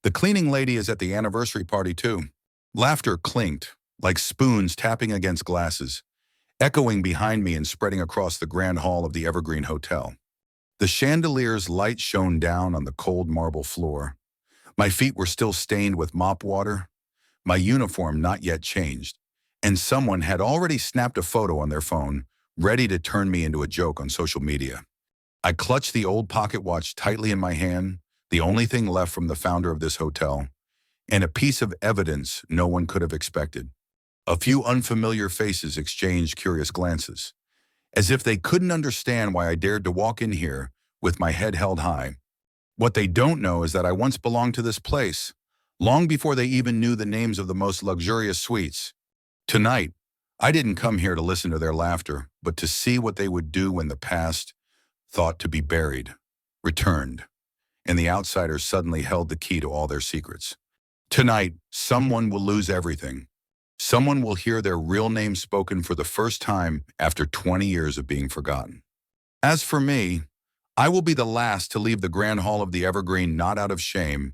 The cleaning lady is at the anniversary party too. Laughter clinked, like spoons tapping against glasses, echoing behind me and spreading across the grand hall of the Evergreen Hotel. The chandelier's light shone down on the cold marble floor. My feet were still stained with mop water, my uniform not yet changed, and someone had already snapped a photo on their phone, ready to turn me into a joke on social media. I clutched the old pocket watch tightly in my hand, the only thing left from the founder of this hotel, and a piece of evidence no one could have expected. A few unfamiliar faces exchanged curious glances, as if they couldn't understand why I dared to walk in here with my head held high. What they don't know is that I once belonged to this place, long before they even knew the names of the most luxurious suites. Tonight, I didn't come here to listen to their laughter, but to see what they would do when the past, thought to be buried, returned, and the outsiders suddenly held the key to all their secrets. Tonight, someone will lose everything. Someone will hear their real name spoken for the first time after 20 years of being forgotten. As for me, I will be the last to leave the grand hall of the Evergreen not out of shame,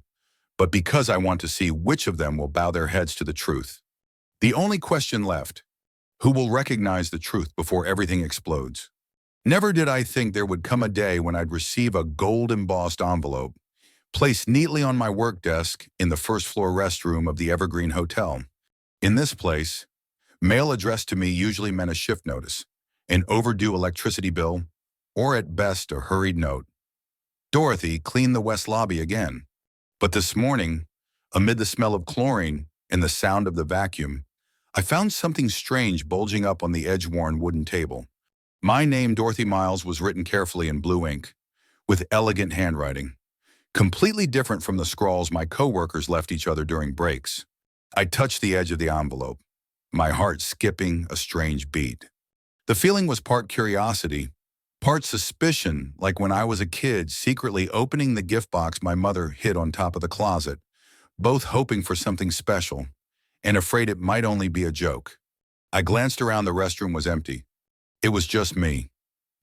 but because I want to see which of them will bow their heads to the truth. The only question left: who will recognize the truth before everything explodes? Never did I think there would come a day when I'd receive a gold-embossed envelope, placed neatly on my work desk in the first-floor restroom of the Evergreen Hotel. In this place, mail addressed to me usually meant a shift notice, an overdue electricity bill, or at best a hurried note. Dorothy cleaned the West Lobby again. But this morning, amid the smell of chlorine and the sound of the vacuum, I found something strange bulging up on the edge-worn wooden table. My name, Dorothy Miles, was written carefully in blue ink, with elegant handwriting, completely different from the scrawls my coworkers left each other during breaks. I touched the edge of the envelope, my heart skipping a strange beat. The feeling was part curiosity, part suspicion, like when I was a kid secretly opening the gift box my mother hid on top of the closet, both hoping for something special and afraid it might only be a joke. I glanced around. The restroom was empty. It was just me,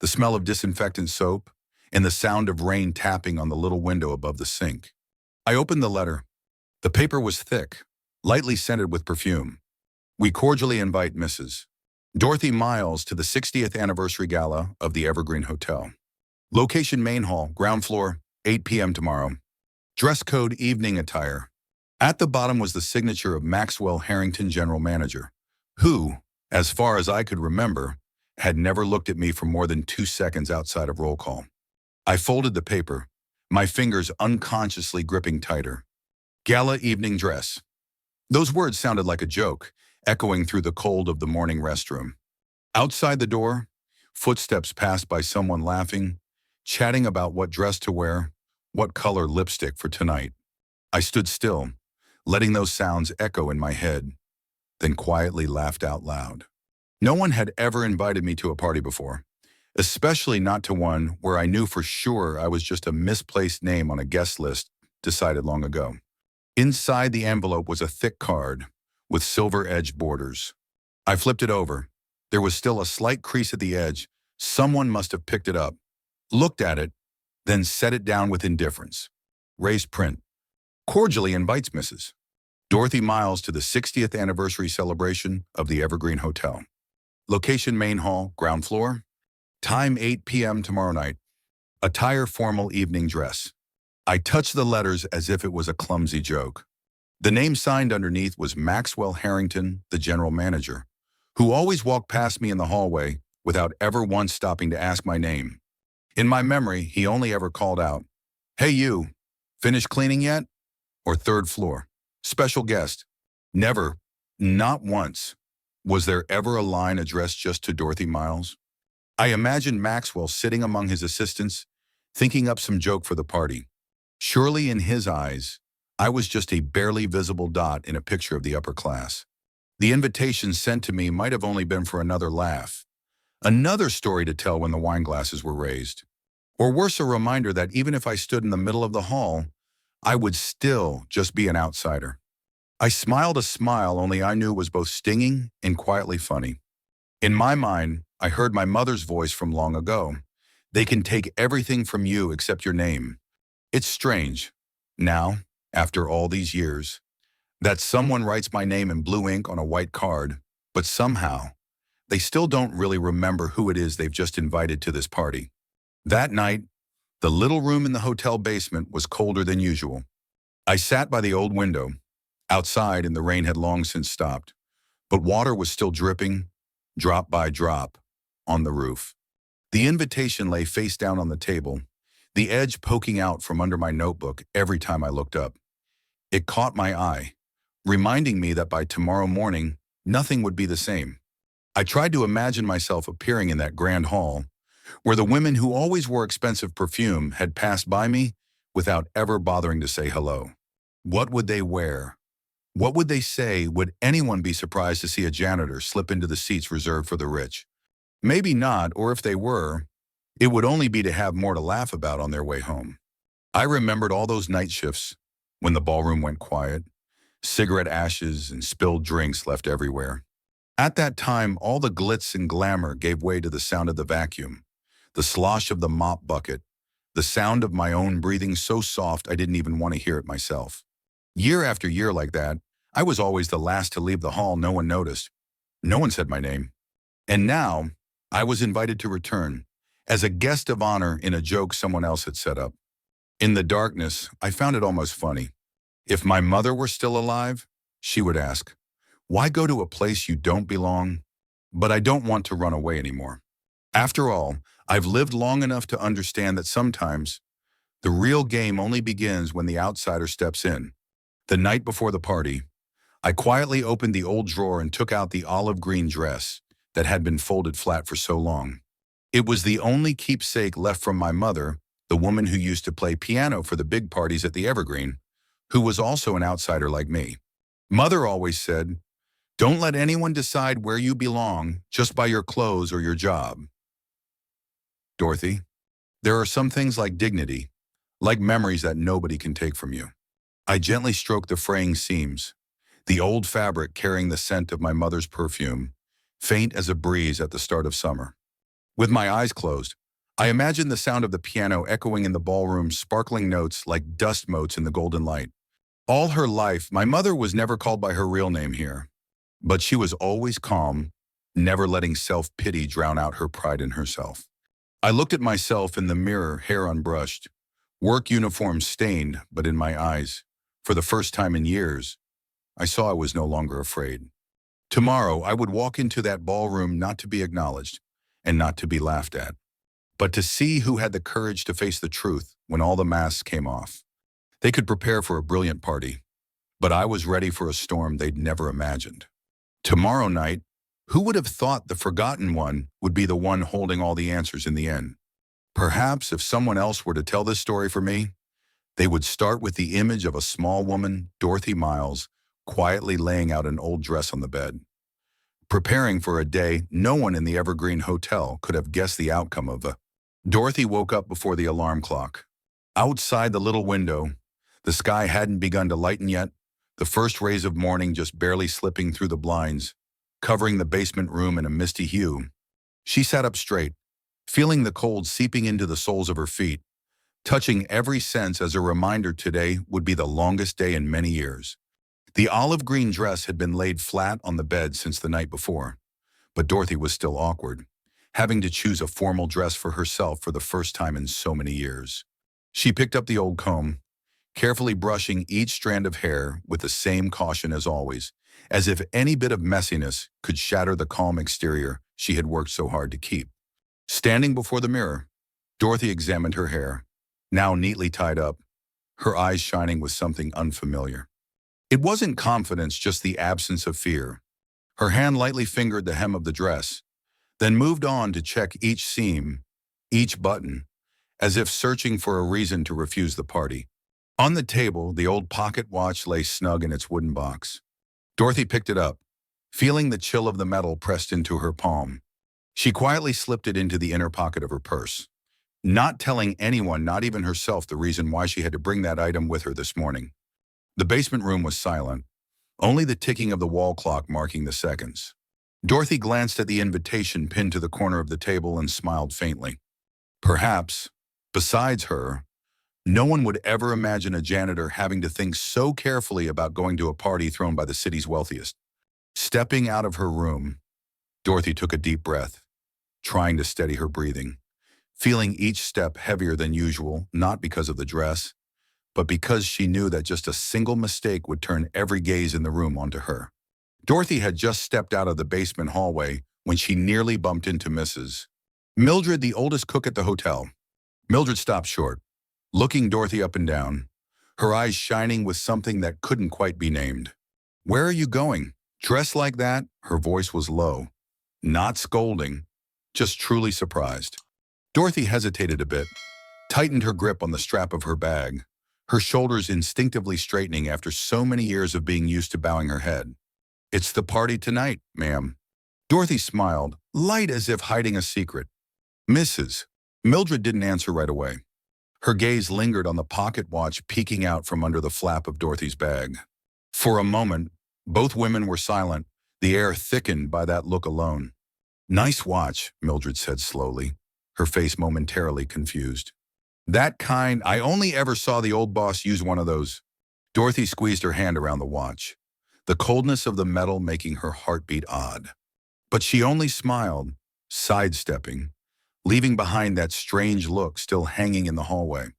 the smell of disinfectant soap, and the sound of rain tapping on the little window above the sink. I opened the letter. The paper was thick, lightly scented with perfume. We cordially invite Mrs. Dorothy Miles to the 60th anniversary gala of the Evergreen Hotel. Location: main hall, ground floor, 8 p.m. tomorrow. Dress code: evening attire. At the bottom was the signature of Maxwell Harrington, general manager, who, as far as I could remember, had never looked at me for more than 2 seconds outside of roll call. I folded the paper, my fingers unconsciously gripping tighter. Gala evening dress. Those words sounded like a joke, echoing through the cold of the morning restroom. Outside the door, footsteps passed by someone laughing, chatting about what dress to wear, what color lipstick for tonight. I stood still, letting those sounds echo in my head, then quietly laughed out loud. No one had ever invited me to a party before, especially not to one where I knew for sure I was just a misplaced name on a guest list decided long ago. Inside the envelope was a thick card with silver-edged borders. I flipped it over. There was still a slight crease at the edge. Someone must have picked it up, looked at it, then set it down with indifference. Raised print. Cordially invites Mrs. Dorothy Miles to the 60th anniversary celebration of the Evergreen Hotel. Location: main hall, ground floor. Time: 8 p.m. tomorrow night. Attire: formal evening dress. I touched the letters as if it was a clumsy joke. The name signed underneath was Maxwell Harrington, the general manager, who always walked past me in the hallway without ever once stopping to ask my name. In my memory, he only ever called out, "Hey you, finished cleaning yet?" Or "third floor. Special guest." Never, not once, was there ever a line addressed just to Dorothy Miles. I imagined Maxwell sitting among his assistants, thinking up some joke for the party. Surely in his eyes, I was just a barely visible dot in a picture of the upper class. The invitation sent to me might have only been for another laugh, another story to tell when the wine glasses were raised, or worse, a reminder that even if I stood in the middle of the hall, I would still just be an outsider. I smiled a smile only I knew was both stinging and quietly funny. In my mind, I heard my mother's voice from long ago. They can take everything from you except your name. It's strange. Now, after all these years, that someone writes my name in blue ink on a white card, but somehow, they still don't really remember who it is they've just invited to this party. That night, the little room in the hotel basement was colder than usual. I sat by the old window, outside, and the rain had long since stopped, but water was still dripping, drop by drop, on the roof. The invitation lay face down on the table, the edge poking out from under my notebook every time I looked up. It caught my eye, reminding me that by tomorrow morning, nothing would be the same. I tried to imagine myself appearing in that grand hall, where the women who always wore expensive perfume had passed by me without ever bothering to say hello. What would they wear? What would they say? Would anyone be surprised to see a janitor slip into the seats reserved for the rich? Maybe not, or if they were, it would only be to have more to laugh about on their way home. I remembered all those night shifts when the ballroom went quiet, cigarette ashes and spilled drinks left everywhere. At that time, all the glitz and glamour gave way to the sound of the vacuum, the slosh of the mop bucket, the sound of my own breathing so soft I didn't even want to hear it myself. Year after year like that, I was always the last to leave the hall. No one noticed. No one said my name. And now, I was invited to return, as a guest of honor in a joke someone else had set up. In the darkness, I found it almost funny. If my mother were still alive, she would ask, "Why go to a place you don't belong?" But I don't want to run away anymore. After all, I've lived long enough to understand that sometimes the real game only begins when the outsider steps in. The night before the party, I quietly opened the old drawer and took out the olive green dress that had been folded flat for so long. It was the only keepsake left from my mother, the woman who used to play piano for the big parties at the Evergreen, who was also an outsider like me. Mother always said, "Don't let anyone decide where you belong just by your clothes or your job." Dorothy, there are some things like dignity, like memories that nobody can take from you. I gently stroked the fraying seams, the old fabric carrying the scent of my mother's perfume, faint as a breeze at the start of summer. With my eyes closed, I imagined the sound of the piano echoing in the ballroom's sparkling notes like dust motes in the golden light. All her life, my mother was never called by her real name here, but she was always calm, never letting self-pity drown out her pride in herself. I looked at myself in the mirror, hair unbrushed, work uniform stained, but in my eyes, for the first time in years, I saw I was no longer afraid. Tomorrow, I would walk into that ballroom not to be acknowledged and not to be laughed at, but to see who had the courage to face the truth when all the masks came off. They could prepare for a brilliant party, but I was ready for a storm they'd never imagined. Tomorrow night, who would have thought the forgotten one would be the one holding all the answers in the end? Perhaps if someone else were to tell this story for me, they would start with the image of a small woman, Dorothy Miles, quietly laying out an old dress on the bed, preparing for a day no one in the Evergreen Hotel could have guessed the outcome of. Dorothy woke up before the alarm clock. Outside the little window, the sky hadn't begun to lighten yet, the first rays of morning just barely slipping through the blinds, covering the basement room in a misty hue. She sat up straight, feeling the cold seeping into the soles of her feet, touching every sense as a reminder today would be the longest day in many years. The olive green dress had been laid flat on the bed since the night before, but Dorothy was still awkward, having to choose a formal dress for herself for the first time in so many years. She picked up the old comb, carefully brushing each strand of hair with the same caution as always, as if any bit of messiness could shatter the calm exterior she had worked so hard to keep. Standing before the mirror, Dorothy examined her hair, now neatly tied up, her eyes shining with something unfamiliar. It wasn't confidence, just the absence of fear. Her hand lightly fingered the hem of the dress, then moved on to check each seam, each button, as if searching for a reason to refuse the party. On the table, the old pocket watch lay snug in its wooden box. Dorothy picked it up, feeling the chill of the metal pressed into her palm. She quietly slipped it into the inner pocket of her purse, not telling anyone, not even herself, the reason why she had to bring that item with her this morning. The basement room was silent, only the ticking of the wall clock marking the seconds. Dorothy glanced at the invitation pinned to the corner of the table and smiled faintly. Perhaps, besides her, No one would ever imagine a janitor having to think so carefully about going to a party thrown by the city's wealthiest. Stepping out of her room, Dorothy took a deep breath, trying to steady her breathing, feeling each step heavier than usual, not because of the dress, but because she knew that just a single mistake would turn every gaze in the room onto her. Dorothy had just stepped out of the basement hallway when she nearly bumped into Mrs. Mildred, the oldest cook at the hotel. Mildred stopped short, looking Dorothy up and down, her eyes shining with something that couldn't quite be named. "Where are you going? Dressed like that?" Her voice was low, not scolding, just truly surprised. Dorothy hesitated a bit, tightened her grip on the strap of her bag, her shoulders instinctively straightening after so many years of being used to bowing her head. "It's the party tonight, ma'am." Dorothy smiled, light as if hiding a secret. "Mrs. Mildred didn't answer right away. Her gaze lingered on the pocket watch peeking out from under the flap of Dorothy's bag. For a moment, both women were silent, the air thickened by that look alone. "Nice watch," Mildred said slowly, her face momentarily confused. "That kind, I only ever saw the old boss use one of those." Dorothy squeezed her hand around the watch, the coldness of the metal making her heartbeat odd. But she only smiled, sidestepping, leaving behind that strange look still hanging in the hallway.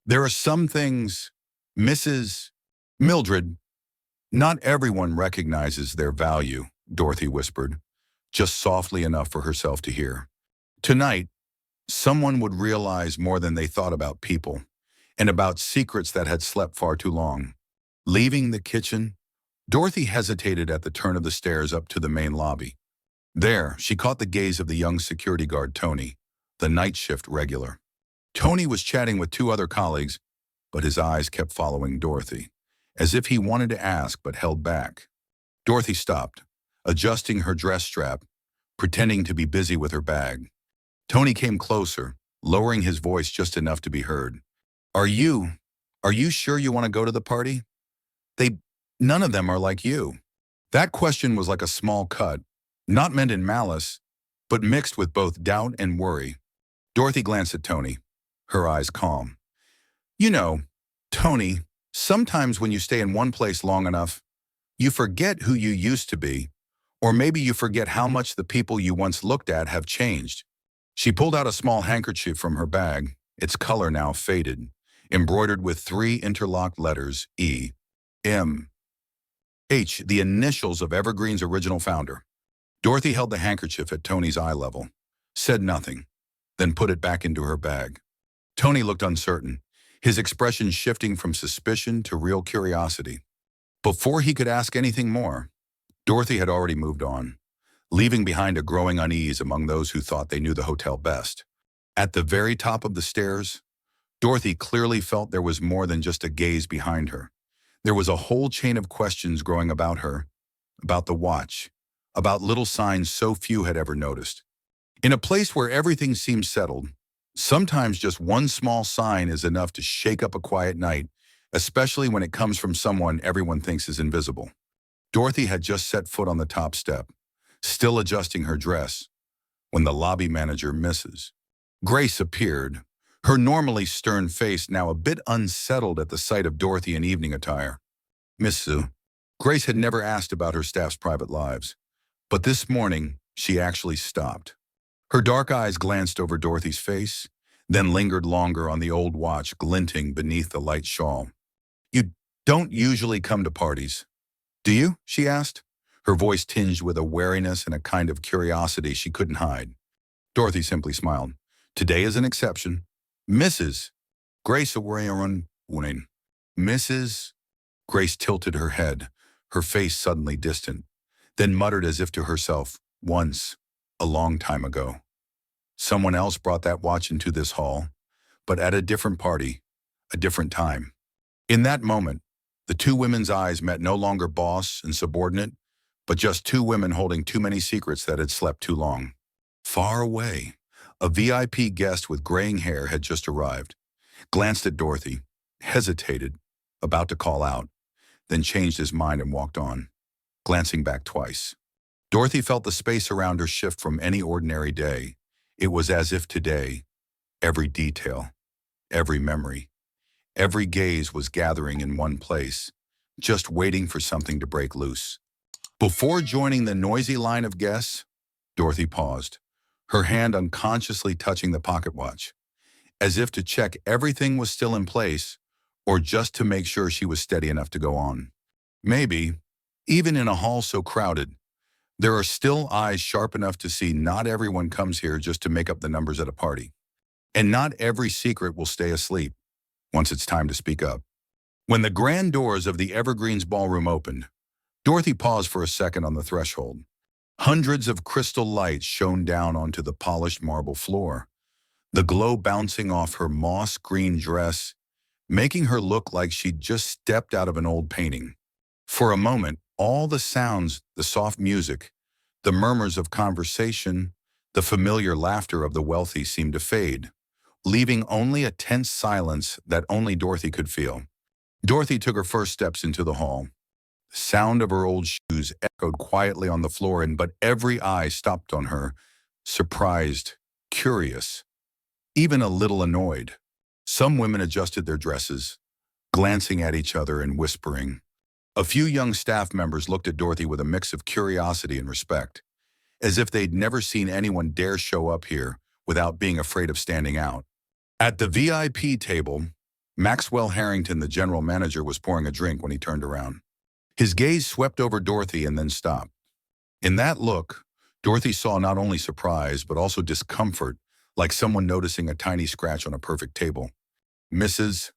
"There are some things, Mrs. Mildred, not everyone recognizes their value," Dorothy whispered, just softly enough for herself to hear. "Tonight, someone would realize more than they thought about people, and about secrets that had slept far too long." Leaving the kitchen, Dorothy hesitated at the turn of the stairs up to the main lobby. There, she caught the gaze of the young security guard Tony, the night shift regular. Tony was chatting with two other colleagues, but his eyes kept following Dorothy, as if he wanted to ask but held back. Dorothy stopped, adjusting her dress strap, pretending to be busy with her bag. Tony came closer, lowering his voice just enough to be heard. Are you sure you want to go to the party? None of them are like you." That question was like a small cut, not meant in malice, but mixed with both doubt and worry. Dorothy glanced at Tony, her eyes calm. "You know, Tony, sometimes when you stay in one place long enough, you forget who you used to be, or maybe you forget how much the people you once looked at have changed." She pulled out a small handkerchief from her bag, its color now faded, embroidered with 3 interlocked letters, E, M, H, the initials of Evergreen's original founder. Dorothy held the handkerchief at Tony's eye level, said nothing, then put it back into her bag. Tony looked uncertain, his expression shifting from suspicion to real curiosity. Before he could ask anything more, Dorothy had already moved on, leaving behind a growing unease among those who thought they knew the hotel best. At the very top of the stairs, Dorothy clearly felt there was more than just a gaze behind her. There was a whole chain of questions growing about her, about the watch, about little signs so few had ever noticed. In a place where everything seems settled, sometimes just one small sign is enough to shake up a quiet night, especially when it comes from someone everyone thinks is invisible. Dorothy had just set foot on the top step, still adjusting her dress, when the lobby manager, Mrs. Grace, appeared, her normally stern face now a bit unsettled at the sight of Dorothy in evening attire. Miss Sue. Grace had never asked about her staff's private lives, but this morning she actually stopped. Her dark eyes glanced over Dorothy's face, then lingered longer on the old watch glinting beneath the light shawl. "You don't usually come to parties, do you?" she asked, her voice tinged with a wariness and a kind of curiosity she couldn't hide. Dorothy simply smiled. "Today is an exception." "Mrs. Grace Warren. Mrs. Grace tilted her head, her face suddenly distant, then muttered as if to herself, "Once, a long time ago, someone else brought that watch into this hall, but at a different party, a different time." In that moment, the two women's eyes met no longer boss and subordinate, but just two women holding too many secrets that had slept too long. Far away, a VIP guest with graying hair had just arrived, glanced at Dorothy, hesitated, about to call out, then changed his mind and walked on, glancing back twice. Dorothy felt the space around her shift from any ordinary day. It was as if today, every detail, every memory, Every gaze was gathering in one place, just waiting for something to break loose. Before joining the noisy line of guests, Dorothy paused, her hand unconsciously touching the pocket watch, as if to check everything was still in place or just to make sure she was steady enough to go on. Maybe, even in a hall so crowded, there are still eyes sharp enough to see not everyone comes here just to make up the numbers at a party. And not every secret will stay asleep once it's time to speak up. When the grand doors of the Evergreen's ballroom opened, Dorothy paused for a second on the threshold. Hundreds of crystal lights shone down onto the polished marble floor, the glow bouncing off her moss-green dress, making her look like she'd just stepped out of an old painting. For a moment, all the sounds, the soft music, the murmurs of conversation, the familiar laughter of the wealthy seemed to fade, leaving only a tense silence that only Dorothy could feel. Dorothy took her first steps into the hall. The sound of her old shoes echoed quietly on the floor, but every eye stopped on her, surprised, curious, even a little annoyed. Some women adjusted their dresses, glancing at each other and whispering. A few young staff members looked at Dorothy with a mix of curiosity and respect, as if they'd never seen anyone dare show up here without being afraid of standing out. At the VIP table, Maxwell Harrington, the general manager, was pouring a drink when he turned around. His gaze swept over Dorothy and then stopped. In that look, Dorothy saw not only surprise but also discomfort, like someone noticing a tiny scratch on a perfect table. Mrs.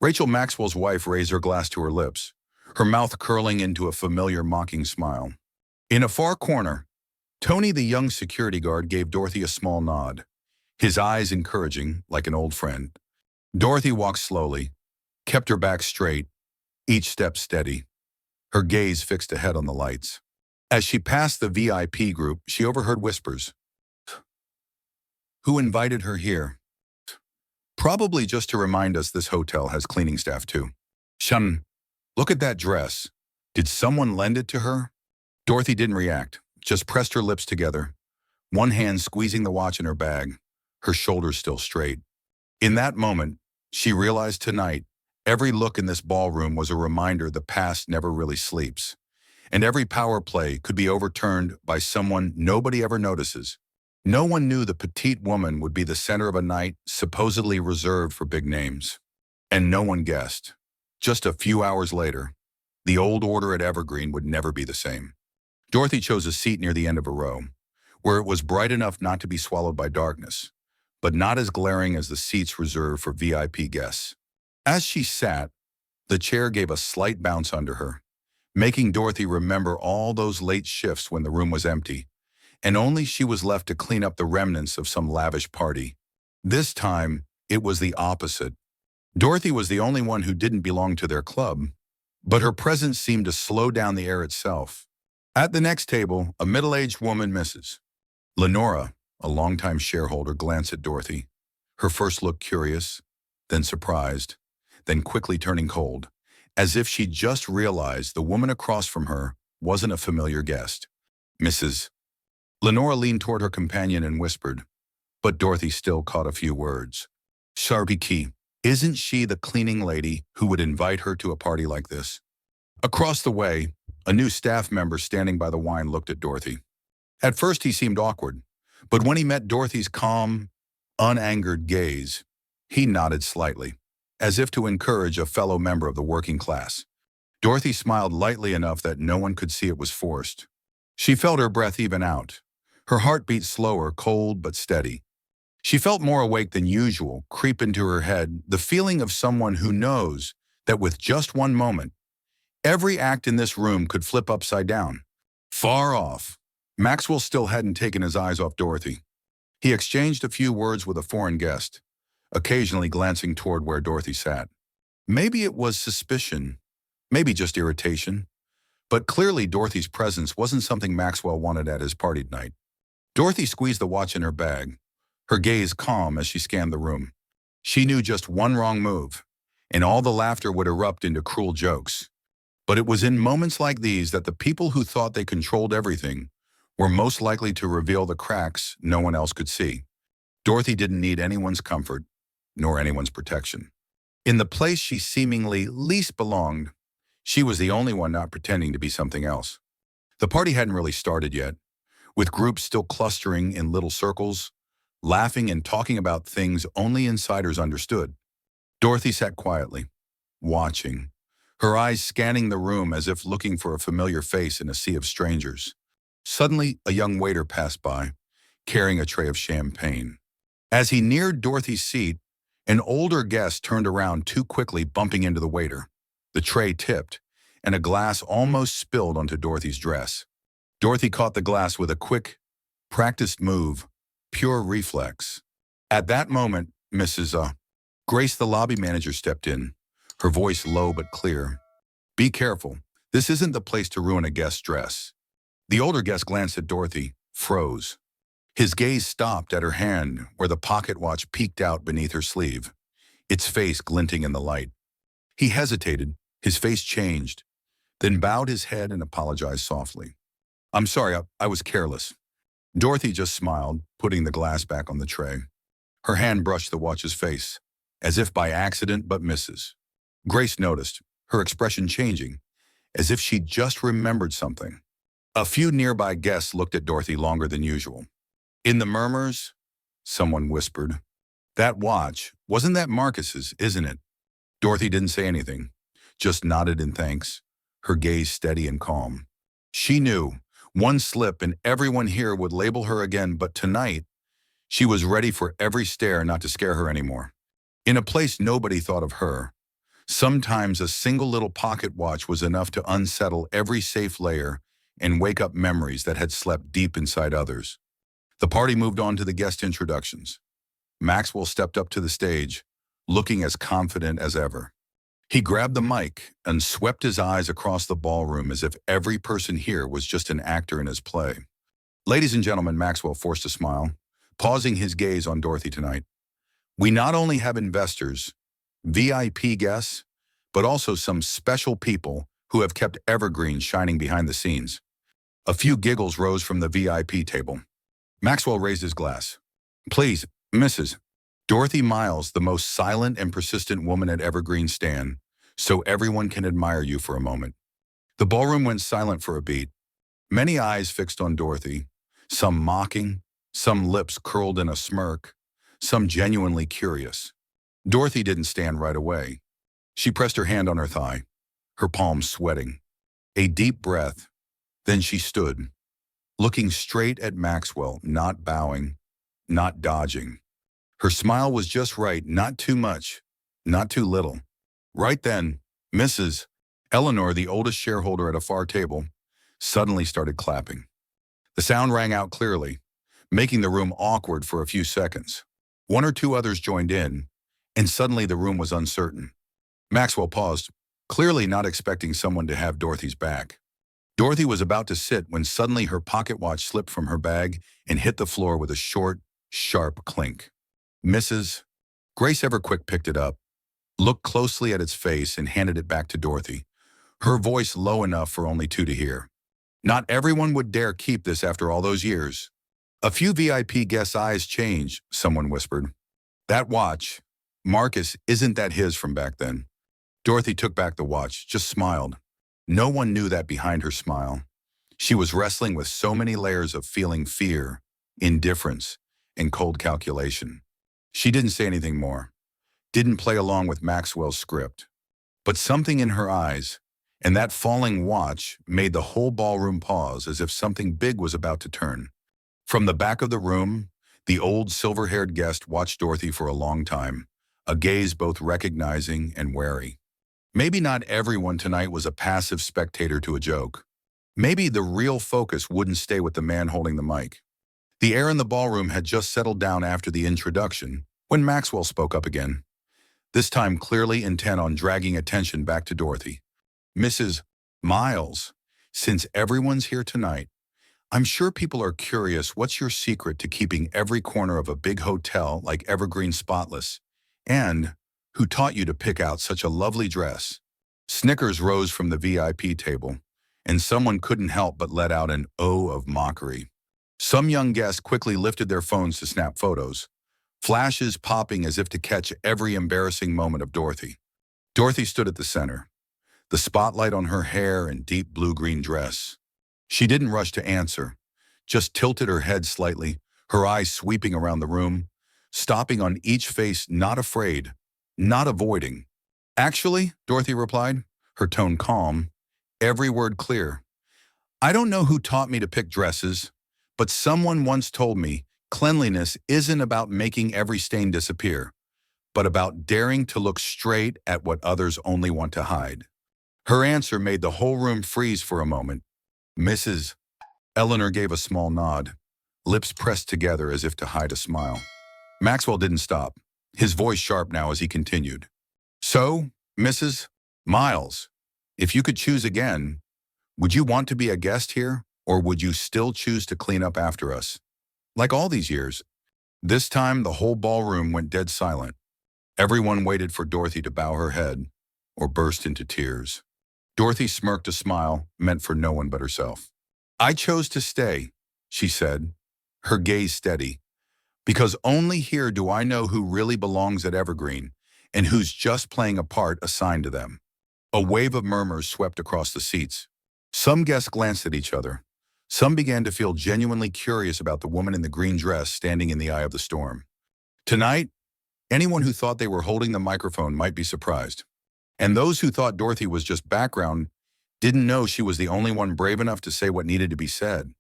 Rachel Maxwell's wife raised her glass to her lips, her mouth curling into a familiar mocking smile. In a far corner, Tony, the young security guard, gave Dorothy a small nod, his eyes encouraging, like an old friend. Dorothy walked slowly, kept her back straight, each step steady, her gaze fixed ahead on the lights. As she passed the VIP group, she overheard whispers. Who invited her here? Probably just to remind us this hotel has cleaning staff too. Shun, look at that dress. Did someone lend it to her? Dorothy didn't react, just pressed her lips together, one hand squeezing the watch in her bag, her shoulders still straight. In that moment, she realized tonight, every look in this ballroom was a reminder the past never really sleeps, and every power play could be overturned by someone nobody ever notices. No one knew the petite woman would be the center of a night supposedly reserved for big names. And no one guessed. Just a few hours later, the old order at Evergreen would never be the same. Dorothy chose a seat near the end of a row, where it was bright enough not to be swallowed by darkness, but not as glaring as the seats reserved for VIP guests. As she sat, the chair gave a slight bounce under her, making Dorothy remember all those late shifts when the room was empty, and only she was left to clean up the remnants of some lavish party. This time, it was the opposite. Dorothy was the only one who didn't belong to their club, but her presence seemed to slow down the air itself. At the next table, a middle-aged woman, Mrs. Lenora, a longtime shareholder, glanced at Dorothy, her first look curious, then surprised, then quickly turning cold, as if she just realized the woman across from her wasn't a familiar guest. Mrs. Lenora leaned toward her companion and whispered, but Dorothy still caught a few words. Sarbiki, isn't she the cleaning lady who would invite her to a party like this? Across the way, a new staff member standing by the wine looked at Dorothy. At first he seemed awkward, but when he met Dorothy's calm, unangered gaze, he nodded slightly, as if to encourage a fellow member of the working class. Dorothy smiled lightly enough that no one could see it was forced. She felt her breath even out, her heartbeat slower, cold but steady. She felt more awake than usual creep into her head, the feeling of someone who knows that with just one moment, every act in this room could flip upside down. Far off, Maxwell still hadn't taken his eyes off Dorothy. He exchanged a few words with a foreign guest, occasionally glancing toward where Dorothy sat. Maybe it was suspicion, maybe just irritation, but clearly Dorothy's presence wasn't something Maxwell wanted at his party tonight. Dorothy squeezed the watch in her bag, her gaze calm as she scanned the room. She knew just one wrong move, and all the laughter would erupt into cruel jokes. But it was in moments like these that the people who thought they controlled everything were most likely to reveal the cracks no one else could see. Dorothy didn't need anyone's comfort, nor anyone's protection. In the place she seemingly least belonged, she was the only one not pretending to be something else. The party hadn't really started yet, with groups still clustering in little circles, laughing and talking about things only insiders understood. Dorothy sat quietly, watching, her eyes scanning the room as if looking for a familiar face in a sea of strangers. Suddenly, a young waiter passed by, carrying a tray of champagne. As he neared Dorothy's seat, an older guest turned around too quickly, bumping into the waiter. The tray tipped, and a glass almost spilled onto Dorothy's dress. Dorothy caught the glass with a quick, practiced move, pure reflex. At that moment, Mrs. Grace, the lobby manager, stepped in, her voice low but clear. "Be careful. This isn't the place to ruin a guest's dress." The older guest glanced at Dorothy, froze. His gaze stopped at her hand where the pocket watch peeked out beneath her sleeve, its face glinting in the light. He hesitated, his face changed, then bowed his head and apologized softly. "I'm sorry, I was careless." Dorothy just smiled, putting the glass back on the tray. Her hand brushed the watch's face, as if by accident, but misses. Grace noticed, her expression changing, as if she'd just remembered something. A few nearby guests looked at Dorothy longer than usual. "In the murmurs," someone whispered. "That watch, wasn't that Marcus's, isn't it?" Dorothy didn't say anything, just nodded in thanks, her gaze steady and calm. She knew one slip and everyone here would label her again, but tonight, she was ready for every stare not to scare her anymore. In a place nobody thought of her, sometimes a single little pocket watch was enough to unsettle every safe layer and wake up memories that had slept deep inside others. The party moved on to the guest introductions. Maxwell stepped up to the stage, looking as confident as ever. He grabbed the mic and swept his eyes across the ballroom as if every person here was just an actor in his play. "Ladies and gentlemen," Maxwell forced a smile, pausing his gaze on Dorothy tonight. "We not only have investors, VIP guests, but also some special people who have kept Evergreen shining behind the scenes." A few giggles rose from the VIP table. Maxwell raised his glass. "Please, Mrs. Dorothy Miles, the most silent and persistent woman at Evergreen, stand, so everyone can admire you for a moment." The ballroom went silent for a beat. Many eyes fixed on Dorothy, some mocking, some lips curled in a smirk, some genuinely curious. Dorothy didn't stand right away. She pressed her hand on her thigh, her palms sweating. A deep breath, then she stood, looking straight at Maxwell, not bowing, not dodging. Her smile was just right, not too much, not too little. Right then, Mrs. Eleanor, the oldest shareholder at a far table, suddenly started clapping. The sound rang out clearly, making the room awkward for a few seconds. One or two others joined in, and suddenly the room was uncertain. Maxwell paused, clearly not expecting someone to have Dorothy's back. Dorothy was about to sit when suddenly her pocket watch slipped from her bag and hit the floor with a short, sharp clink. Mrs. Grace Everquick picked it up, looked closely at its face, and handed it back to Dorothy, her voice low enough for only two to hear. "Not everyone would dare keep this after all those years." A few VIP guests' eyes changed, someone whispered. "That watch, Marcus, isn't that his from back then?" Dorothy took back the watch, just smiled. No one knew that behind her smile, she was wrestling with so many layers of feeling fear, indifference, and cold calculation. She didn't say anything more, didn't play along with Maxwell's script. But something in her eyes, and that falling watch, made the whole ballroom pause as if something big was about to turn. From the back of the room, the old silver-haired guest watched Dorothy for a long time, a gaze both recognizing and wary. Maybe not everyone tonight was a passive spectator to a joke. Maybe the real focus wouldn't stay with the man holding the mic. The air in the ballroom had just settled down after the introduction when Maxwell spoke up again, this time clearly intent on dragging attention back to Dorothy. "Mrs. Miles, since everyone's here tonight, I'm sure people are curious what's your secret to keeping every corner of a big hotel like Evergreen spotless, and who taught you to pick out such a lovely dress?" Snickers rose from the VIP table, and someone couldn't help but let out an "oh" of mockery. Some young guests quickly lifted their phones to snap photos, flashes popping as if to catch every embarrassing moment of Dorothy. Dorothy stood at the center, the spotlight on her hair and deep blue-green dress. She didn't rush to answer, just tilted her head slightly, her eyes sweeping around the room, stopping on each face, not afraid, not avoiding. "Actually," Dorothy replied, her tone calm, every word clear. "I don't know who taught me to pick dresses, but someone once told me cleanliness isn't about making every stain disappear, but about daring to look straight at what others only want to hide." Her answer made the whole room freeze for a moment. "Mrs. Eleanor gave a small nod, lips pressed together as if to hide a smile. Maxwell didn't stop, his voice sharp now as he continued. "So, Mrs. Miles, if you could choose again, would you want to be a guest here, or would you still choose to clean up after us? Like all these years." This time, the whole ballroom went dead silent. Everyone waited for Dorothy to bow her head or burst into tears. Dorothy smirked a smile meant for no one but herself. "I chose to stay," she said, her gaze steady, "because only here do I know who really belongs at Evergreen and who's just playing a part assigned to them." A wave of murmurs swept across the seats. Some guests glanced at each other. Some began to feel genuinely curious about the woman in the green dress standing in the eye of the storm. Tonight, anyone who thought they were holding the microphone might be surprised. And those who thought Dorothy was just background didn't know she was the only one brave enough to say what needed to be said.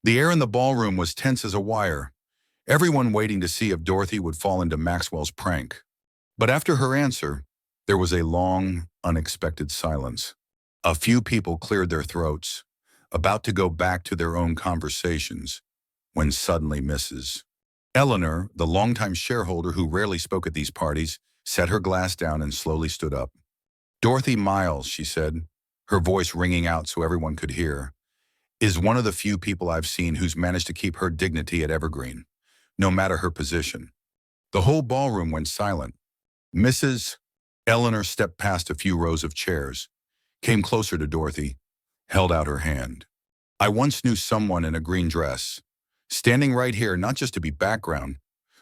The air in the ballroom was tense as a wire, everyone waiting to see if Dorothy would fall into Maxwell's prank. But after her answer, there was a long, unexpected silence. A few people cleared their throats, about to go back to their own conversations, when suddenly Mrs. Eleanor, the longtime shareholder who rarely spoke at these parties, set her glass down and slowly stood up. "Dorothy Miles," she said, her voice ringing out so everyone could hear, "is one of the few people I've seen who's managed to keep her dignity at Evergreen, no matter her position." The whole ballroom went silent. Mrs. Eleanor stepped past a few rows of chairs, came closer to Dorothy, held out her hand. "I once knew someone in a green dress, standing right here not just to be background,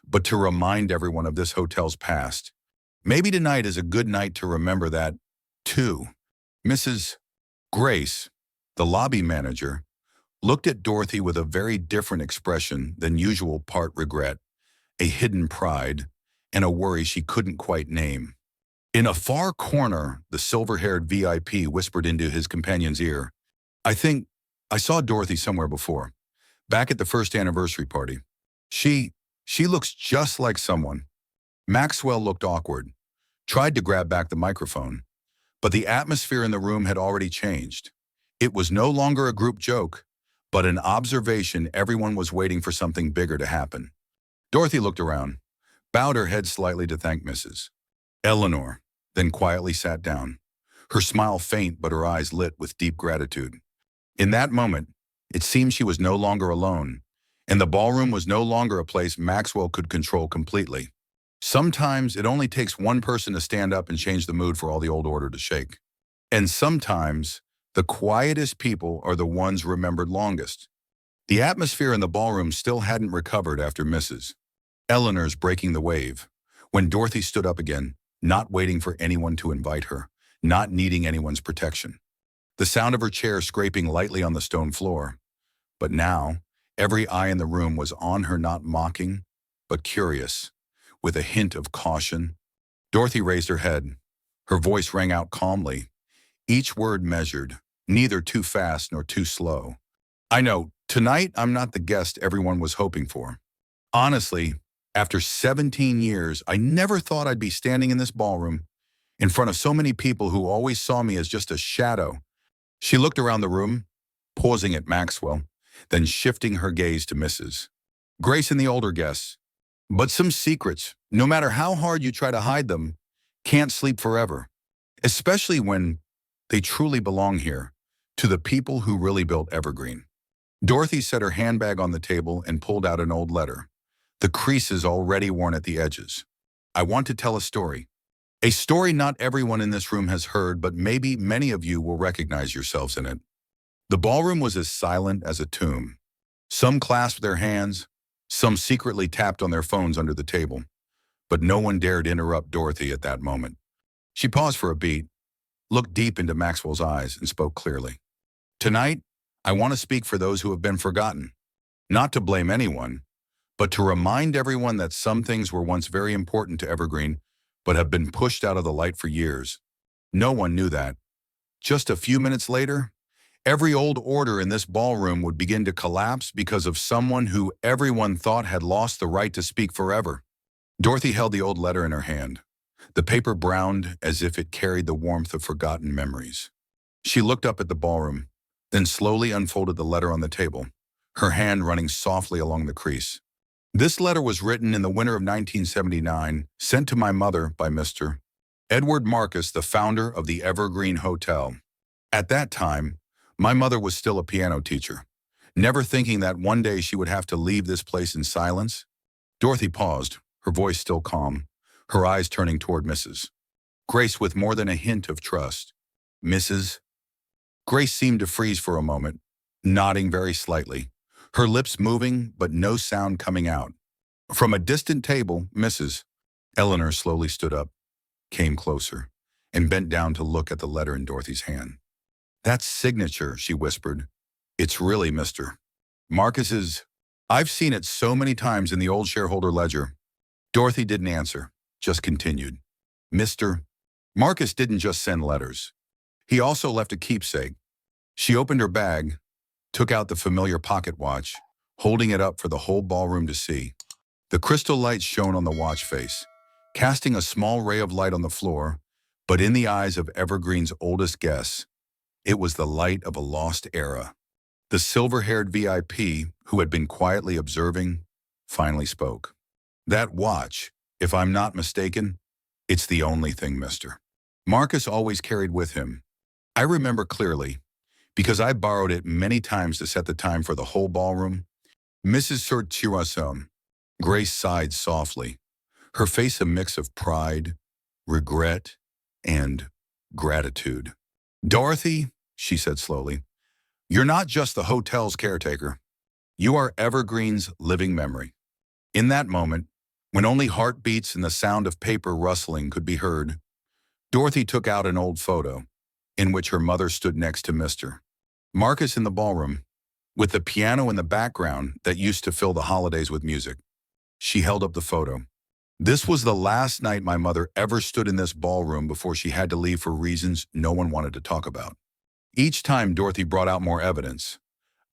but to remind everyone of this hotel's past. Maybe tonight is a good night to remember that, too." Mrs. Grace, the lobby manager, looked at Dorothy with a very different expression than usual, part regret, a hidden pride, and a worry she couldn't quite name. In a far corner, the silver-haired VIP whispered into his companion's ear, "I think I saw Dorothy somewhere before, back at the first anniversary party. She looks just like someone." Maxwell looked awkward, tried to grab back the microphone, but the atmosphere in the room had already changed. It was no longer a group joke, but an observation. Everyone was waiting for something bigger to happen. Dorothy looked around, bowed her head slightly to thank Mrs. Eleanor, then quietly sat down, her smile faint but her eyes lit with deep gratitude. In that moment, it seemed she was no longer alone, and the ballroom was no longer a place Maxwell could control completely. Sometimes it only takes one person to stand up and change the mood for all the old order to shake. And sometimes the quietest people are the ones remembered longest. The atmosphere in the ballroom still hadn't recovered after Mrs. Eleanor's breaking the wave, when Dorothy stood up again, not waiting for anyone to invite her, not needing anyone's protection. The sound of her chair scraping lightly on the stone floor. But now, every eye in the room was on her, not mocking, but curious, with a hint of caution. Dorothy raised her head. Her voice rang out calmly, each word measured, neither too fast nor too slow. "I know, tonight I'm not the guest everyone was hoping for. Honestly, after 17 years, I never thought I'd be standing in this ballroom, in front of so many people who always saw me as just a shadow." She looked around the room, pausing at Maxwell, then shifting her gaze to Mrs. Grace and the older guests. "But some secrets, no matter how hard you try to hide them, can't sleep forever, especially when they truly belong here, to the people who really built Evergreen." Dorothy set her handbag on the table and pulled out an old letter, the creases already worn at the edges. "I want to tell a story. A story not everyone in this room has heard, but maybe many of you will recognize yourselves in it." The ballroom was as silent as a tomb. Some clasped their hands, Some secretly tapped on their phones under the table, but no one dared interrupt Dorothy at that moment. She paused for a beat, looked deep into Maxwell's eyes, and spoke clearly. Tonight, I want to speak for those who have been forgotten. Not to blame anyone, but to remind everyone that some things were once very important to Evergreen, but have been pushed out of the light for years. No one knew that. Just a few minutes later, every old order in this ballroom would begin to collapse because of someone who everyone thought had lost the right to speak forever. Dorothy held the old letter in her hand. The paper browned as if it carried the warmth of forgotten memories. She looked up at the ballroom, then slowly unfolded the letter on the table, her hand running softly along the crease. This letter was written in the winter of 1979, sent to my mother by Mr. Edward Marcus, the founder of the Evergreen Hotel. At that time, my mother was still a piano teacher, never thinking that one day she would have to leave this place in silence. Dorothy paused, her voice still calm, her eyes turning toward Mrs. Grace with more than a hint of trust. Mrs. Grace seemed to freeze for a moment, nodding very slightly, her lips moving but no sound coming out. From a distant table, Mrs. Eleanor slowly stood up, came closer, and bent down to look at the letter in Dorothy's hand. That signature, she whispered. It's really Mr. Marcus's. I've seen it so many times in the old shareholder ledger. Dorothy didn't answer, just continued. Mr. Marcus didn't just send letters. He also left a keepsake. She opened her bag, took out the familiar pocket watch, holding it up for the whole ballroom to see. The crystal light shone on the watch face, casting a small ray of light on the floor, but in the eyes of Evergreen's oldest guests, it was the light of a lost era. The silver-haired VIP, who had been quietly observing, finally spoke. That watch, if I'm not mistaken, it's the only thing Mr. Marcus always carried with him. I remember clearly, because I borrowed it many times to set the time for the whole ballroom. Mrs. Sortirason. Grace sighed softly, her face a mix of pride, regret, and gratitude. Dorothy, she said slowly, you're not just the hotel's caretaker. You are Evergreen's living memory. In that moment, when only heartbeats and the sound of paper rustling could be heard, Dorothy took out an old photo in which her mother stood next to Mr. Marcus in the ballroom, with the piano in the background that used to fill the holidays with music. She held up the photo. This was the last night my mother ever stood in this ballroom before she had to leave for reasons no one wanted to talk about. Each time Dorothy brought out more evidence,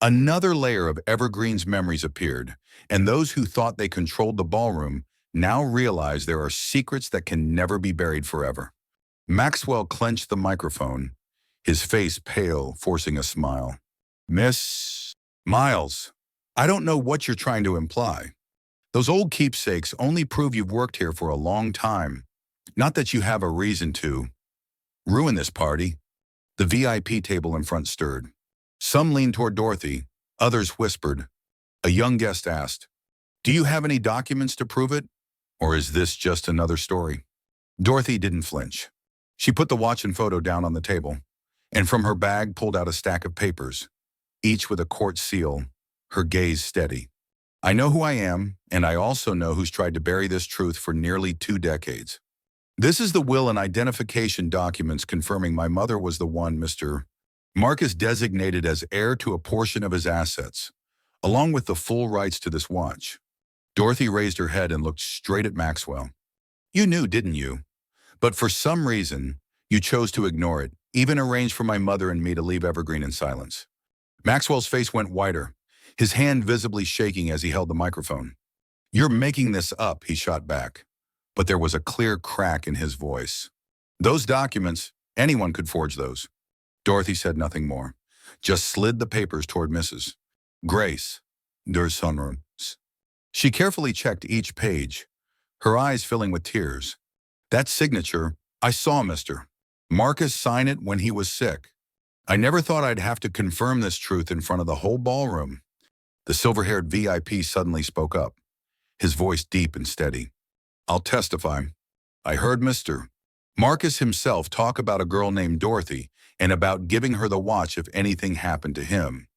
another layer of Evergreen's memories appeared, and those who thought they controlled the ballroom now realized there are secrets that can never be buried forever. Maxwell clenched the microphone, his face pale, forcing a smile. Miss Miles, I don't know what you're trying to imply. Those old keepsakes only prove you've worked here for a long time, not that you have a reason to ruin this party. The VIP table in front stirred. Some leaned toward Dorothy, others whispered. A young guest asked, do you have any documents to prove it? Or is this just another story? Dorothy didn't flinch. She put the watch and photo down on the table, and from her bag pulled out a stack of papers, each with a court seal, her gaze steady. I know who I am, and I also know who's tried to bury this truth for nearly 2 decades. This is the will and identification documents confirming my mother was the one Mr. Marcus designated as heir to a portion of his assets, along with the full rights to this watch. Dorothy raised her head and looked straight at Maxwell. You knew, didn't you? But for some reason, you chose to ignore it, even arranged for my mother and me to leave Evergreen in silence. Maxwell's face went whiter, his hand visibly shaking as he held the microphone. You're making this up, he shot back. But there was a clear crack in his voice. Those documents, anyone could forge those. Dorothy said nothing more, just slid the papers toward Mrs. Grace. Der Sunruns. She carefully checked each page, her eyes filling with tears. That signature, I saw Mr. Marcus sign it when he was sick. I never thought I'd have to confirm this truth in front of the whole ballroom. The silver-haired VIP suddenly spoke up, his voice deep and steady. I'll testify. I heard Mr. Marcus himself talk about a girl named Dorothy and about giving her the watch if anything happened to him.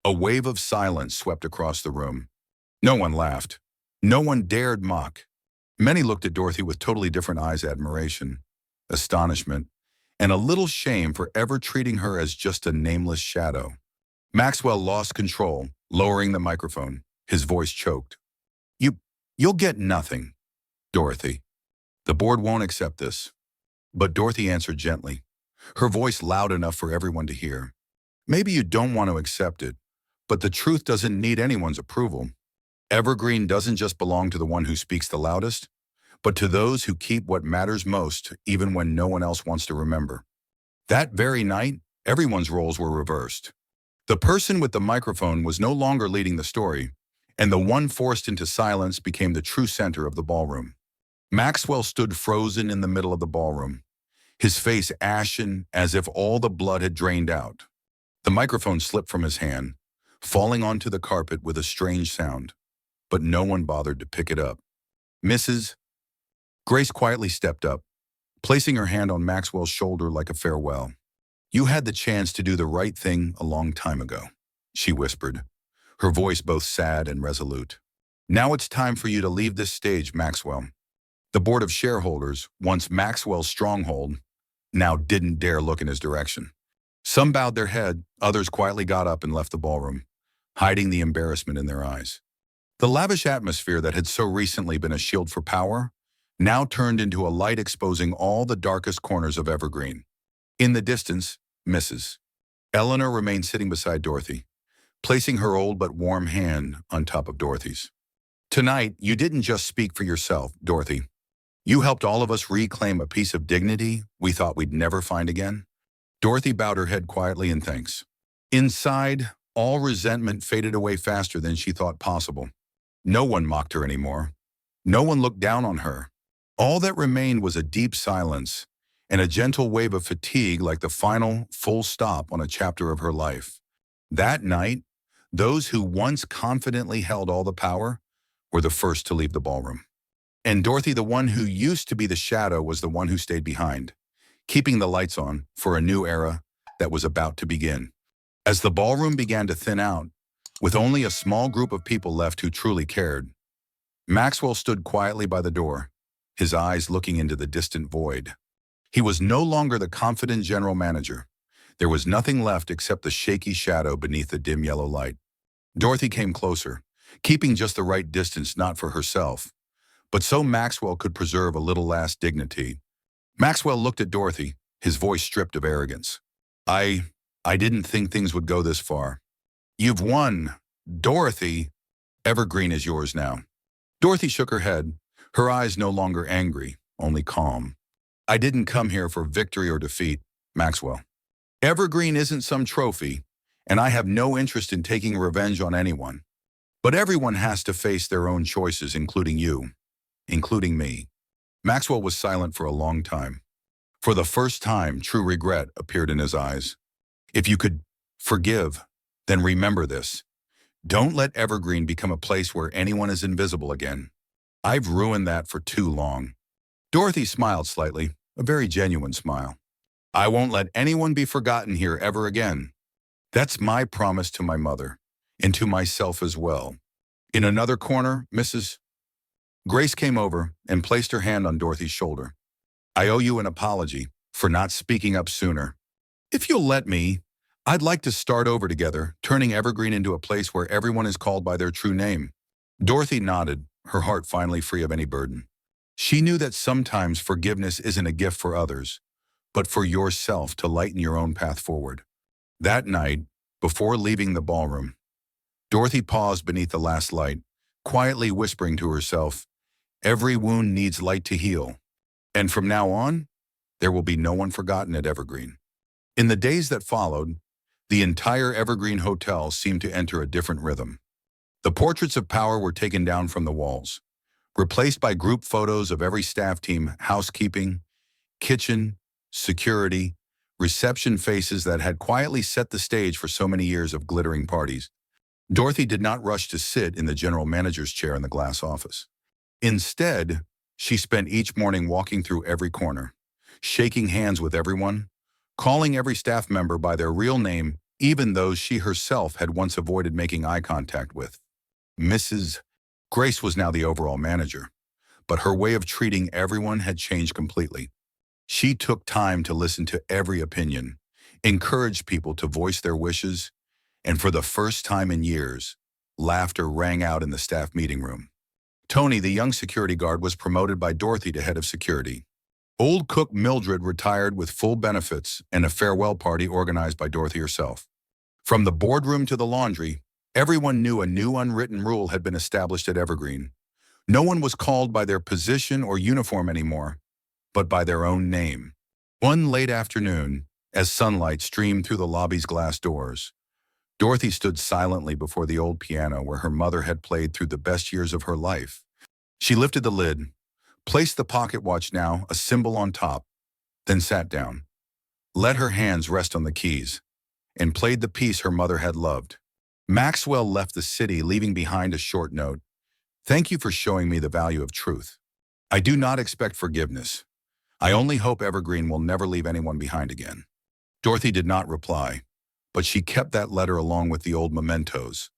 A wave of silence swept across the room. No one laughed. No one dared mock. Many looked at Dorothy with totally different eyes: admiration, astonishment, and a little shame for ever treating her as just a nameless shadow. Maxwell lost control, lowering the microphone. His voice choked. You, you'll get nothing, Dorothy. The board won't accept this. But Dorothy answered gently, her voice loud enough for everyone to hear. Maybe you don't want to accept it, but the truth doesn't need anyone's approval. Evergreen doesn't just belong to the one who speaks the loudest, but to those who keep what matters most even when no one else wants to remember. That very night, everyone's roles were reversed. The person with the microphone was no longer leading the story, and the one forced into silence became the true center of the ballroom. Maxwell stood frozen in the middle of the ballroom, his face ashen as if all the blood had drained out. The microphone slipped from his hand, falling onto the carpet with a strange sound, but no one bothered to pick it up. Mrs. Grace quietly stepped up, placing her hand on Maxwell's shoulder like a farewell. You had the chance to do the right thing a long time ago, she whispered, her voice both sad and resolute. Now it's time for you to leave this stage, Maxwell. The board of shareholders, once Maxwell's stronghold, now didn't dare look in his direction. Some bowed their head, others quietly got up and left the ballroom, hiding the embarrassment in their eyes. The lavish atmosphere that had so recently been a shield for power now turned into a light exposing all the darkest corners of Evergreen. In the distance, Mrs. Eleanor remained sitting beside Dorothy, placing her old but warm hand on top of Dorothy's. Tonight, you didn't just speak for yourself, Dorothy. You helped all of us reclaim a piece of dignity we thought we'd never find again. Dorothy bowed her head quietly in thanks. Inside, all resentment faded away faster than she thought possible. No one mocked her anymore. No one looked down on her. All that remained was a deep silence and a gentle wave of fatigue, like the final full stop on a chapter of her life. That night, those who once confidently held all the power were the first to leave the ballroom. And Dorothy, the one who used to be the shadow, was the one who stayed behind, keeping the lights on for a new era that was about to begin. As the ballroom began to thin out, with only a small group of people left who truly cared, Maxwell stood quietly by the door, his eyes looking into the distant void. He was no longer the confident general manager. There was nothing left except the shaky shadow beneath the dim yellow light. Dorothy came closer, keeping just the right distance, not for herself, but so Maxwell could preserve a little last dignity. Maxwell looked at Dorothy, his voice stripped of arrogance. I didn't think things would go this far. You've won, Dorothy. Evergreen is yours now. Dorothy shook her head, her eyes no longer angry, only calm. I didn't come here for victory or defeat, Maxwell. Evergreen isn't some trophy, and I have no interest in taking revenge on anyone. But everyone has to face their own choices, including you, including me. Maxwell was silent for a long time. For the first time, true regret appeared in his eyes. If you could forgive, then remember this. Don't let Evergreen become a place where anyone is invisible again. I've ruined that for too long. Dorothy smiled slightly, a very genuine smile. I won't let anyone be forgotten here ever again. That's my promise to my mother, and to myself as well. In another corner, Mrs. Grace came over and placed her hand on Dorothy's shoulder. I owe you an apology for not speaking up sooner. If you'll let me, I'd like to start over together, turning Evergreen into a place where everyone is called by their true name. Dorothy nodded, her heart finally free of any burden. She knew that sometimes forgiveness isn't a gift for others, but for yourself to lighten your own path forward. That night, before leaving the ballroom, Dorothy paused beneath the last light, quietly whispering to herself, every wound needs light to heal, and from now on, there will be no one forgotten at Evergreen. In the days that followed, the entire Evergreen Hotel seemed to enter a different rhythm. The portraits of power were taken down from the walls, replaced by group photos of every staff team, housekeeping, kitchen, security, reception, faces that had quietly set the stage for so many years of glittering parties. Dorothy did not rush to sit in the general manager's chair in the glass office. Instead, she spent each morning walking through every corner, shaking hands with everyone, calling every staff member by their real name, even those she herself had once avoided making eye contact with. Mrs. Grace was now the overall manager, but her way of treating everyone had changed completely. She took time to listen to every opinion, encouraged people to voice their wishes, and for the first time in years, laughter rang out in the staff meeting room. Tony, the young security guard, was promoted by Dorothy to head of security. Old cook Mildred retired with full benefits and a farewell party organized by Dorothy herself. From the boardroom to the laundry, everyone knew a new unwritten rule had been established at Evergreen. No one was called by their position or uniform anymore, but by their own name. One late afternoon, as sunlight streamed through the lobby's glass doors, Dorothy stood silently before the old piano where her mother had played through the best years of her life. She lifted the lid, placed the pocket watch, now a symbol, on top, then sat down, let her hands rest on the keys, and played the piece her mother had loved. Maxwell left the city, leaving behind a short note. Thank you for showing me the value of truth. I do not expect forgiveness. I only hope Evergreen will never leave anyone behind again. Dorothy did not reply, but she kept that letter along with the old mementos.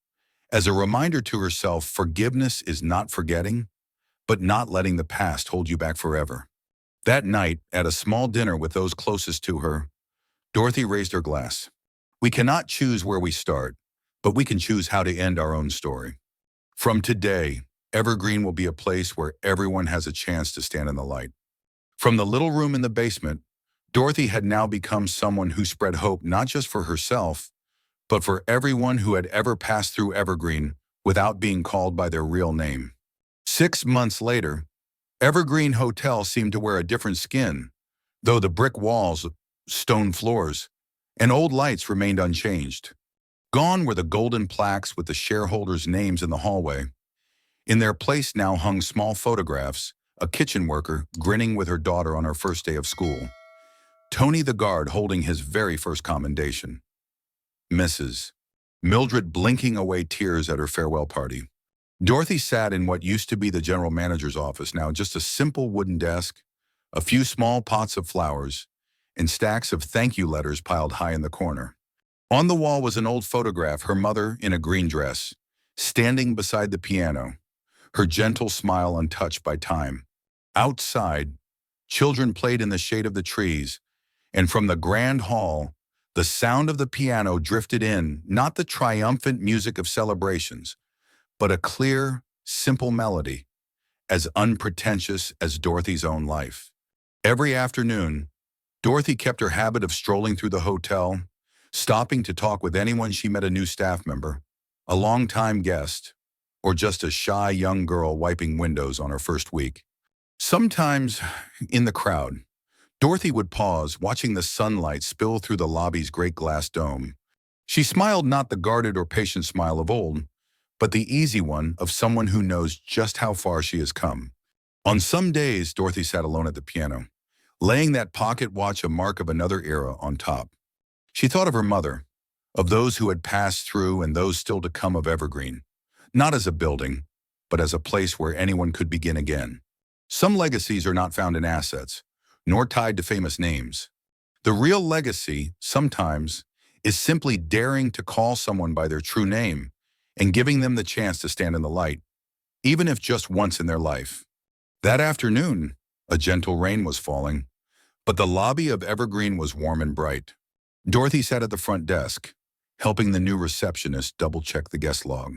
As a reminder to herself, forgiveness is not forgetting, but not letting the past hold you back forever. That night, at a small dinner with those closest to her, Dorothy raised her glass. We cannot choose where we start, but we can choose how to end our own story. From today, Evergreen will be a place where everyone has a chance to stand in the light. From the little room in the basement, Dorothy had now become someone who spread hope not just for herself, but for everyone who had ever passed through Evergreen without being called by their real name. 6 months later, Evergreen Hotel seemed to wear a different skin, though the brick walls, stone floors, and old lights remained unchanged. Gone were the golden plaques with the shareholders' names in the hallway. In their place now hung small photographs, a kitchen worker grinning with her daughter on her first day of school, Tony the guard holding his very first commendation, Mrs. Mildred blinking away tears at her farewell party. Dorothy sat in what used to be the general manager's office, now just a simple wooden desk, a few small pots of flowers, and stacks of thank you letters piled high in the corner. On the wall was an old photograph, her mother in a green dress, standing beside the piano, her gentle smile untouched by time. Outside, children played in the shade of the trees, and from the grand hall, the sound of the piano drifted in, not the triumphant music of celebrations, but a clear, simple melody, as unpretentious as Dorothy's own life. Every afternoon, Dorothy kept her habit of strolling through the hotel, stopping to talk with anyone she met, a new staff member, a long-time guest, or just a shy young girl wiping windows on her first week. Sometimes, in the crowd, Dorothy would pause, watching the sunlight spill through the lobby's great glass dome. She smiled, not the guarded or patient smile of old, but the easy one of someone who knows just how far she has come. On some days, Dorothy sat alone at the piano, laying that pocket watch, a mark of another era, on top. She thought of her mother, of those who had passed through and those still to come of Evergreen, not as a building, but as a place where anyone could begin again. Some legacies are not found in assets, nor tied to famous names. The real legacy, sometimes, is simply daring to call someone by their true name and giving them the chance to stand in the light, even if just once in their life. That afternoon, a gentle rain was falling, but the lobby of Evergreen was warm and bright. Dorothy sat at the front desk, helping the new receptionist double-check the guest log.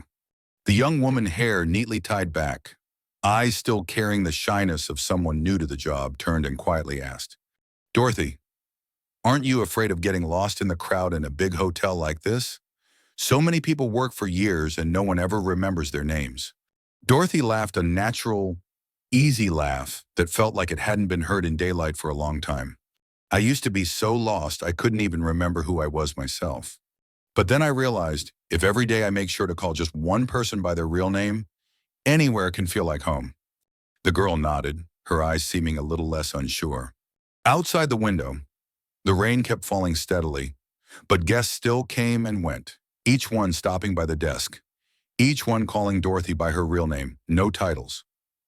The young woman, hair neatly tied back, eyes still carrying the shyness of someone new to the job, turned and quietly asked, "Dorothy, aren't you afraid of getting lost in the crowd in a big hotel like this? So many people work for years and no one ever remembers their names." Dorothy laughed, a natural, easy laugh that felt like it hadn't been heard in daylight for a long time. "I used to be so lost I couldn't even remember who I was myself. But then I realized, if every day I make sure to call just one person by their real name, anywhere can feel like home." The girl nodded, her eyes seeming a little less unsure. Outside the window, the rain kept falling steadily, but guests still came and went, each one stopping by the desk, each one calling Dorothy by her real name, no titles,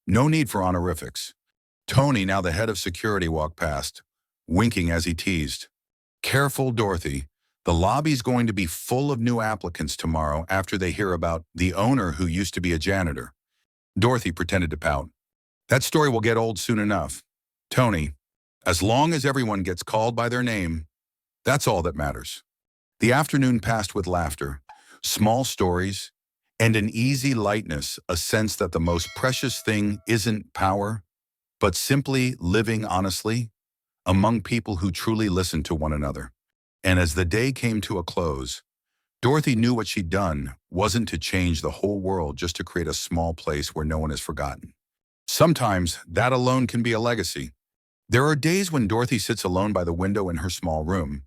no need for honorifics. Tony, now the head of security, walked past, winking as he teased, "Careful, Dorothy. The lobby's going to be full of new applicants tomorrow after they hear about the owner who used to be a janitor." Dorothy pretended to pout. That story will get old soon enough. Tony, as long as everyone gets called by their name, that's all that matters. The afternoon passed with laughter, small stories, and an easy lightness, a sense that the most precious thing isn't power, but simply living honestly among people who truly listen to one another. And as the day came to a close, Dorothy knew what she'd done wasn't to change the whole world, just to create a small place where no one is forgotten. Sometimes that alone can be a legacy. There are days when Dorothy sits alone by the window in her small room,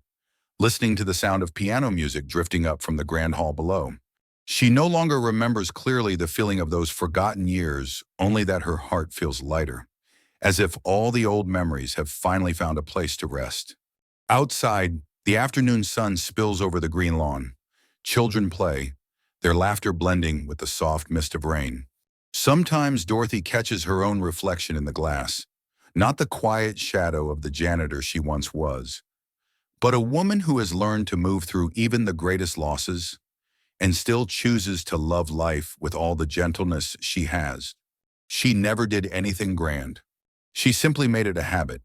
listening to the sound of piano music drifting up from the grand hall below. She no longer remembers clearly the feeling of those forgotten years, only that her heart feels lighter, as if all the old memories have finally found a place to rest. Outside, the afternoon sun spills over the green lawn. Children play, their laughter blending with the soft mist of rain. Sometimes Dorothy catches her own reflection in the glass, not the quiet shadow of the janitor she once was, but a woman who has learned to move through even the greatest losses and still chooses to love life with all the gentleness she has. She never did anything grand. She simply made it a habit,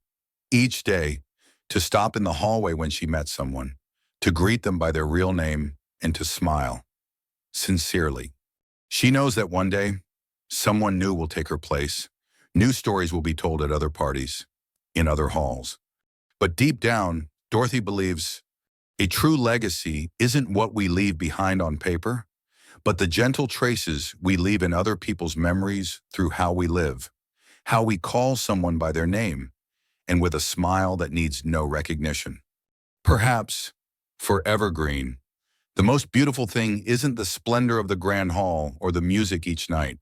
each day, to stop in the hallway when she met someone, to greet them by their real name, and to smile, sincerely. She knows that one day, someone new will take her place. New stories will be told at other parties, in other halls. But deep down, Dorothy believes a true legacy isn't what we leave behind on paper, but the gentle traces we leave in other people's memories through how we live, how we call someone by their name, and with a smile that needs no recognition. Perhaps, for Evergreen, the most beautiful thing isn't the splendor of the grand hall or the music each night.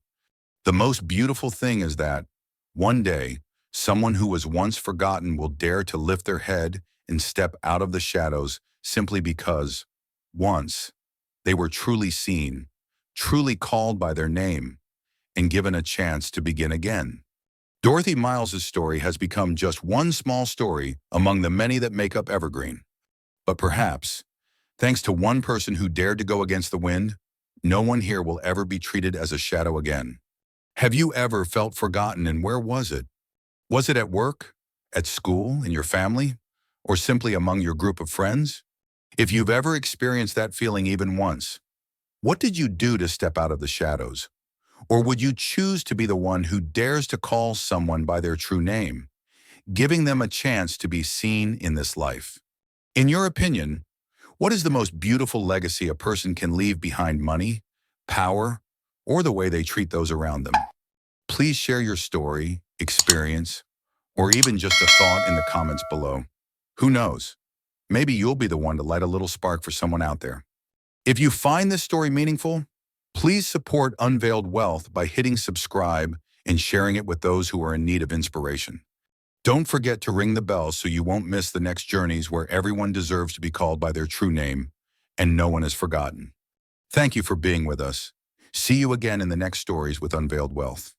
The most beautiful thing is that, one day, someone who was once forgotten will dare to lift their head and step out of the shadows simply because, once, they were truly seen, truly called by their name, and given a chance to begin again. Dorothy Miles's story has become just one small story among the many that make up Evergreen. But perhaps, thanks to one person who dared to go against the wind, no one here will ever be treated as a shadow again. Have you ever felt forgotten, and where was it? Was it at work, at school, in your family, or simply among your group of friends? If you've ever experienced that feeling even once, what did you do to step out of the shadows? Or would you choose to be the one who dares to call someone by their true name, giving them a chance to be seen in this life? In your opinion, what is the most beautiful legacy a person can leave behind: money, power, or the way they treat those around them? Please share your story, experience, or even just a thought in the comments below. Who knows? Maybe you'll be the one to light a little spark for someone out there. If you find this story meaningful, please support Unveiled Wealth by hitting subscribe and sharing it with those who are in need of inspiration. Don't forget to ring the bell so you won't miss the next journeys where everyone deserves to be called by their true name and no one is forgotten. Thank you for being with us. See you again in the next stories with Unveiled Wealth.